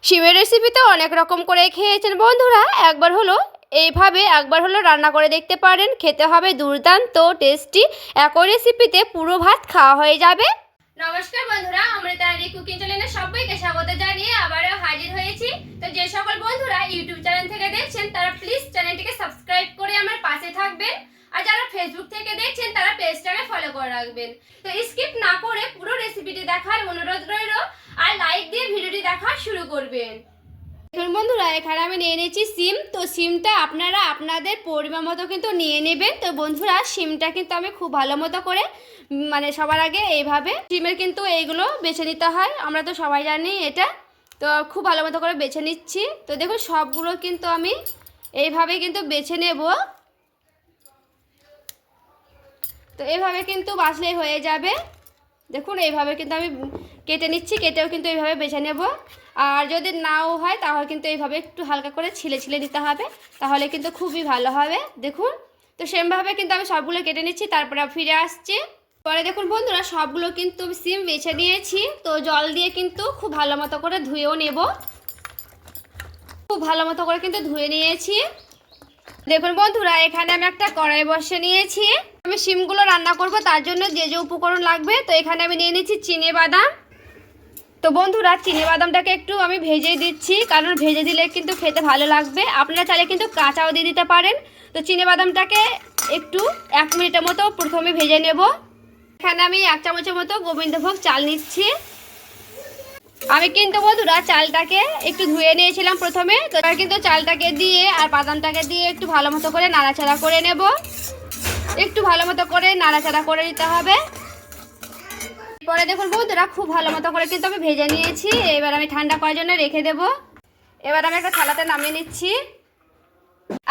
শিমের রেসিপি তো অনেক রকম করে খেয়েছেন বন্ধুরা, একবার হলো রান্না করে দেখতে পারেন। খেতে হবে দুর্দান্ত টেস্টি। একই রেসিপিতে পুরো ভাত খাওয়া হয়ে যাবে। নমস্কার বন্ধুরা, অমৃতারানী কুকিং চ্যানেলে সবাইকে স্বাগত জানিয়ে আবারও হাজির হয়েছি। তো যে সকল বন্ধুরা ইউটিউব চ্যানেল থেকে দেখছেন তারা প্লিজ চ্যানেলটিকে সাবস্ক্রাইব করে আমার পাশে থাকবেন, আর যারা ফেসবুক থেকে দেখছেন তারা পেজটাকে ফলো করে রাখবেন। তো স্কিপ না করে পুরো রেসিপিটি দেখার অনুরোধ রইল, আর লাইক দিয়ে ভিডিওটি দেখা শুরু করবেন। দেখুন বন্ধুরা, এখানে আমি নিয়ে নিয়েছি সিম। তো সিমটা আপনারা আপনাদের পরিমাণ মতো কিন্তু নিয়ে নেবেন। তো বন্ধুরা, সিমটা কিন্তু আমি খুব ভালো মতো করে সবার আগে এইভাবে সিমের কিন্তু এইগুলো বেছে নিতে হয়, আমরা তো সবাই জানি এটা। তো খুব ভালো মতো করে বেছে নিচ্ছি। তো দেখুন সবগুলো কিন্তু আমি এইভাবে কিন্তু বেছে নেব। তো এইভাবে কিন্তু বাছলেই হয়ে যাবে। দেখুন এইভাবে কিন্তু আমি কেটে নিচ্ছি, কেটেও কিন্তু এইভাবে বেছে নেব। আর যদি নাও হয় তাহলে কিন্তু এইভাবে একটু হালকা করে ছিলে দিতে হবে, তাহলে কিন্তু খুবই ভালো হবে। দেখুন, তো সেমভাবে কিন্তু আমি সবগুলো কেটে নিচ্ছি, তারপরে ফিরে আসছি। পরে দেখুন বন্ধুরা, সবগুলো কিন্তু সিম বেছে নিয়েছি। তো জল দিয়ে কিন্তু খুব ভালো মতো করে ধুয়েও নেব। খুব ভালো মতো করে কিন্তু ধুয়ে নিয়েছি। দেখুন বন্ধুরা, এখানে আমি একটা কড়াই বসিয়ে নিয়েছি। আমি সিমগুলো রান্না করব, তার জন্য যে যে উপকরণ লাগবে, তো এখানে আমি নিয়ে নিচ্ছি চিনে বাদাম। তো বন্ধুরা, চিনে বাদামটাকে একটু আমি ভেজে দিচ্ছি, কারণ ভেজে দিলে কিন্তু খেতে ভালো লাগবে। আপনারা চাইলে কিন্তু কাঁচাও দিয়ে দিতে পারেন। তো চিনে বাদামটাকে একটু 1 মিনিটের মতো প্রথমে ভেজে নেব। এখানে আমি 1 চামচের মতো গোবিন্দভোগ চাল নিচ্ছি। আমি কিন্তু বন্ধুরা চালটাকে একটু ধুয়ে নিয়েছিলাম প্রথমে। তো এবার কিন্তু চালটাকে দিয়ে আর বাদামটাকে দিয়ে একটু ভালো মতো করে নাড়াচাড়া করে নেব। একটু ভালো মতো করে নাড়াচাড়া করে নিতে হবে। পরে দেখুন বন্ধুরা, খুব ভালো মতো করে কিন্তু আমি ভেজে নিয়েছি। এবার আমি ঠান্ডা করার জন্য রেখে দেব। এবার আমি একটা থালাতে নামিয়ে নিচ্ছি।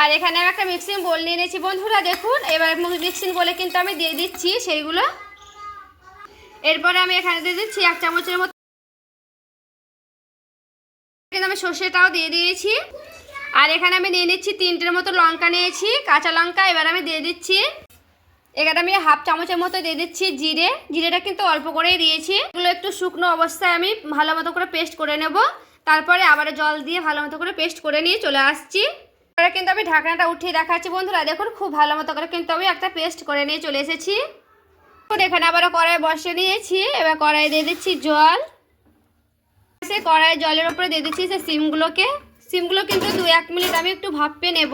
আর এখানে আমি একটা মিক্সিং বোল নিয়ে নিয়েছি বন্ধুরা। দেখুন, এবার মিক্সিং বোলে কিন্তু আমি দিয়ে দিচ্ছি সেইগুলো। এরপরে আমি এখানে দিয়ে দিচ্ছি 1 চামচের মতো কিন্তু আমি সর্ষেটাও দিয়ে দিয়েছি। আর এখানে আমি নিয়ে নিচ্ছি 3টের মতো লঙ্কা নিয়েছি, কাঁচা লঙ্কা। এবার আমি দিয়ে দিচ্ছি, এখানে আমি 1/2 চামচের মতো দিয়ে দিচ্ছি জিরেটা কিন্তু অল্প করেই দিয়েছি। এগুলো একটু শুকনো অবস্থায় আমি ভালো মতো করে পেস্ট করে নেব। তারপরে আবার জল দিয়ে ভালো মতো করে পেস্ট করে নিয়ে চলে আসছি। এবারে কিন্তু আমি ঢাকনাটা উঠিয়ে দেখাচ্ছি বন্ধুরা। দেখুন, খুব ভালো মতো করে কিন্তু আমি একটা পেস্ট করে নিয়ে চলে এসেছি। এখানে আবারও কড়াই বসিয়ে নিয়েছি। এবার কড়াই দিয়ে দিচ্ছি জল। সেই কড়াই জলের উপরে দিয়ে দিচ্ছি সেই সিমগুলো কিন্তু 2-1 মিনিট আমি একটু ভাপে নেব।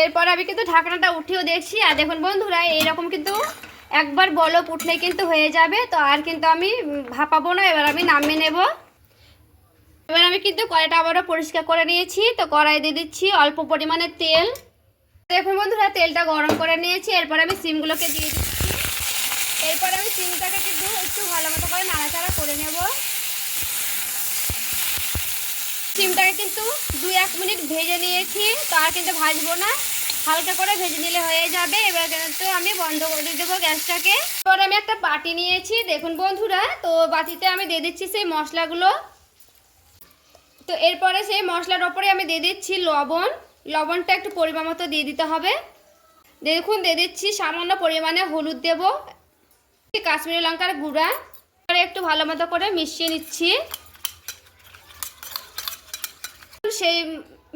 এরপর আমি কিন্তু ঢাকনাটা উঠিয়েও দেখছি। আর দেখুন বন্ধুরা, এইরকম কিন্তু একবার বলক উঠলেই কিন্তু হয়ে যাবে। তো আর কিন্তু আমি ভাপাবো না, এবার আমি নামিয়ে নেব। এবার আমি কিন্তু কড়াইটা আবারও পরিষ্কার করে নিয়েছি। তো কড়াই দিয়ে দিচ্ছি অল্প পরিমাণে তেল। দেখুন বন্ধুরা, তেলটা গরম করে নিয়েছি। এরপর আমি সিমগুলোকে দিয়ে দিচ্ছি। এরপর আমি সিমটাকে কিন্তু একটু ভালো মতো করে নাড়াচাড়া করে নেব। সিমটাকে কিন্তু 2-1 মিনিট ভেজে নিয়েছি। তো আর কিন্তু ভাজবো না, হালকা করে ভেজে নিলে হয়ে যাবে। এবার কিন্তু আমি বন্ধ করে দেবো গ্যাসটাকে। এবার আমি একটা বাটি নিয়েছি। দেখুন বন্ধুরা, তো বাটিতে আমি দিয়ে দিচ্ছি সেই মশলাগুলো। তো এরপরে সেই মশলার ওপরে আমি দিয়ে দিচ্ছি লবণটা একটু পরিমাণ মতো দিয়ে দিতে হবে। দেখুন, দিয়ে দিচ্ছি সামান্য পরিমাণে হলুদ, দেব কাশ্মীরি লঙ্কার গুঁড়া। একটু ভালো মতো করে মিশিয়ে নিচ্ছি। সেই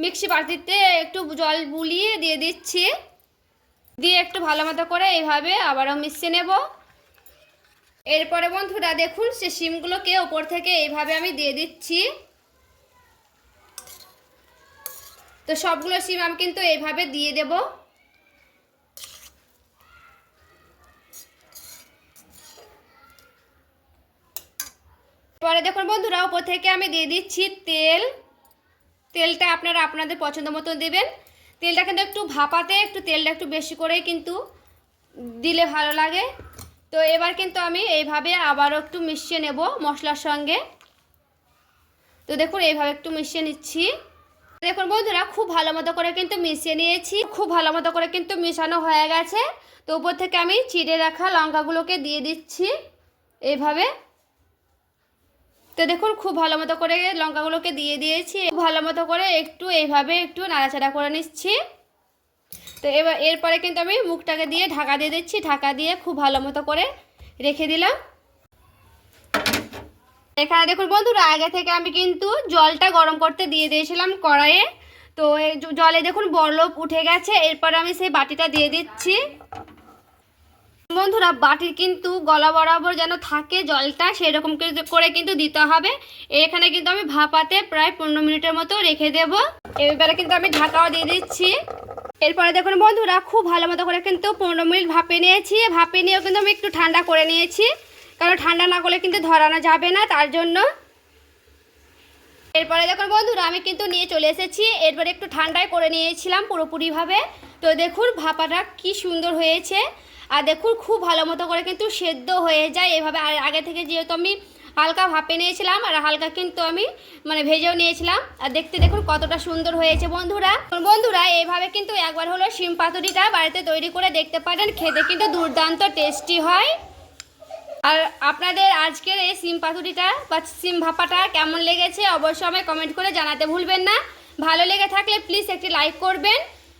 মিক্সি বাটিতে একটু জল বুলিয়ে দিয়ে দিচ্ছি, দিয়ে একটু ভালো মতো করে এইভাবে আবারও মিশিয়ে নেব। এরপরে বন্ধুরা দেখুন, সে শিমগুলোকে ওপর থেকে এইভাবে আমি দিয়ে দিচ্ছি। তো সবগুলো শিম আমি কিন্তু এইভাবে দিয়ে দেব। পরে দেখুন বন্ধুরা, ওপর থেকে আমি দিয়ে দিচ্ছি তেলটা আপনারা আপনাদের পছন্দ মতো দেবেন। তেলটা কিন্তু একটু ভাপাতে একটু তেলটা একটু বেশি করেই কিন্তু দিলে ভালো লাগে। তো এবার কিন্তু আমি এইভাবে আবারও একটু মিশিয়ে নেব মশলার সঙ্গে। তো দেখুন, এইভাবে একটু মিশিয়ে নিচ্ছি। দেখুন বন্ধুরা, খুব ভালো মতো করে কিন্তু মিশিয়ে নিয়েছি। খুব ভালো মতো করে কিন্তু মিশানো হয়ে গেছে। তো উপর থেকে আমি চিড়ে রাখা লঙ্কাগুলোকে দিয়ে দিচ্ছি এইভাবে। তো দেখুন, খুব ভালো মতো করে লঙ্কাগুলোকে দিয়ে দিয়েছি। খুব ভালো মতো করে একটু এইভাবে একটু নাড়াচাড়া করে নিচ্ছি। তো এরপরে কিন্তু আমি মুখটাকে দিয়ে ঢাকা দিয়ে দিচ্ছি। ঢাকা দিয়ে খুব ভালো মতো করে রেখে দিলাম। এখানে দেখুন বন্ধুরা, আগে থেকে আমি কিন্তু জলটা গরম করতে দিয়ে দিয়েছিলাম কড়াইয়ে। তো এই জলে দেখুন বরফ উঠে গেছে। এরপর আমি সেই বাটিটা দিয়ে দিচ্ছি। বন্ধুরা, বাটির কিন্তু গলা বরাবর যেন থাকে জলটা, সেরকম করে কিন্তু দিতে হবে। এখানে কিন্তু আমি ভাপাতে প্রায় 15 মিনিটের মতো রেখে দেব। এবারে কিন্তু আমি ঢাকাও দিয়ে দিচ্ছি। এরপরে দেখুন বন্ধুরা, খুব ভালো মতো করে কিন্তু 15 মিনিট ভাপে নিয়েছি। ভাপে নিয়েও কিন্তু আমি একটু ঠান্ডা করে নিয়েছি, কারণ ঠান্ডা না করলে কিন্তু ধরানো যাবে না, তার জন্য। এরপরে দেখুন বন্ধুরা, আমি কিন্তু নিয়ে চলে এসেছি। এরপরে একটু ঠান্ডায় করে নিয়েছিলাম পুরোপুরিভাবে। তো দেখুন ভাপাটা কি সুন্দর হয়েছে। আর দেখুন খুব ভালো মতো করে কিন্তু সেদ্ধ হয়ে যায় এভাবে। আর আগে থেকে যেহেতু আমি হালকা ভাপে নিয়েছিলাম আর হালকা কিন্তু আমি ভেজেও নিয়েছিলাম। আর দেখতে দেখুন কতটা সুন্দর হয়েছে বন্ধুরা। বন্ধুরা, এইভাবে কিন্তু একবার হলো শিম পাতুরিটা বাড়িতে তৈরি করে দেখতে পারেন। খেতে কিন্তু দুর্দান্ত টেস্টি হয়। আর আপনাদের আজকের এই সিম পাতুরিটা বা সিম ভাপাটা কেমন লেগেছে অবশ্যই আমায় কমেন্ট করে জানাতে ভুলবেন না। ভালো লেগে থাকলে প্লিজ একটি লাইক করবেন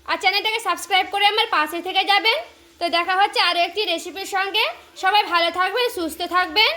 আর চ্যানেলটাকে সাবস্ক্রাইব করে আমার পাশে থেকে যাবেন। তো দেখা হচ্ছে আরও একটি রেসিপির সঙ্গে। সবাই ভালো থাকবেন, সুস্থ থাকবেন।